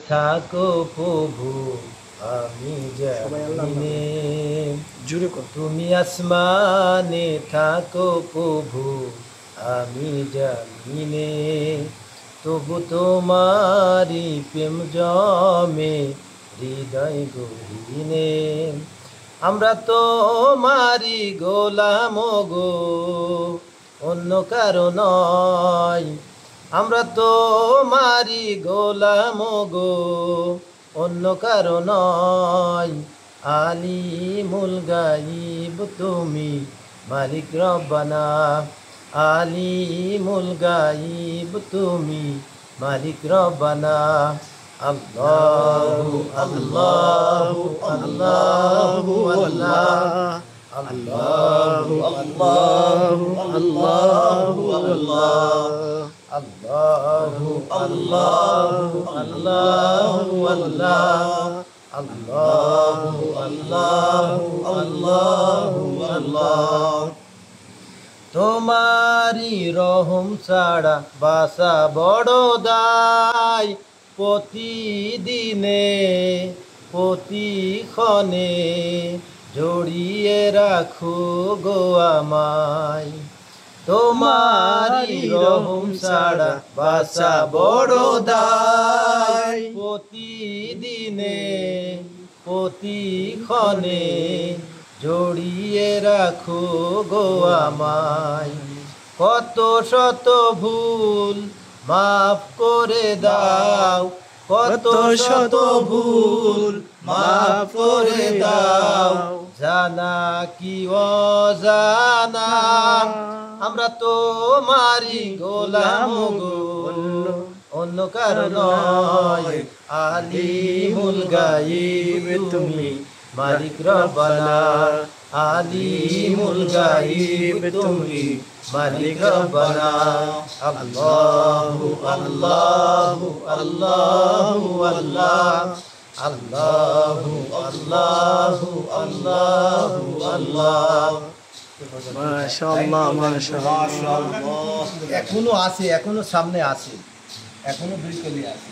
থাকো প্রভু আমি জানি জুড়ে কর। তুমি আসমানে থাকো প্রভু আমি জানি তবু তোমারি প্রেম জমে হৃদয় গহীনে আমরা তোমারি গোলাম গো অন্য কারো নয় আমরা তোমারি গোলাম গো অন্য কারো নয় আলিমুল গাইব তুমি মালিক রব্বানা আলিমুল গাইব তুমি মালিক রব্বানা আল্লাহু আল্লাহু আল্লাহু আল্লাহ আল্লাহু আল্লাহু আল্লাহু আল্লাহ আল্লাহু আল্লাহু আল্লাহু আল্লাহ আল্লাহু আল্লাহু আল্লাহু আল্লাহ তোমারি রহম ছাড়া বাসা বড় দায় প্রতিদিনে প্রতিক্ষণে জড়িয়ে রাখো গো আমায় তোমারি রহম ছাড়া বাসা বড় দায় প্রতিদিনে প্রতিক্ষণে জড়িয়ে রাখো গো আমায় কত শত ভুল মাফ করে দাও কত শত ভুল মাফ করে দাও জানা কি অজানা আমরা তোমারি গোলাম গো অন্য কারো নয় আলিমুল গাইব তুমি মালিক রব্বানা আলিমুল গাইব তুমি মালিক রব্বানা আল্লাহু আল্লাহু আল্লাহু আল্লাহ আল্লাহু আল্লাহু আল্লাহু আল্লাহ মাশাআল্লাহ মাশাআল্লাহ। এখনো আছে এখনো সামনে আছে এখনো 2 কলি আছে।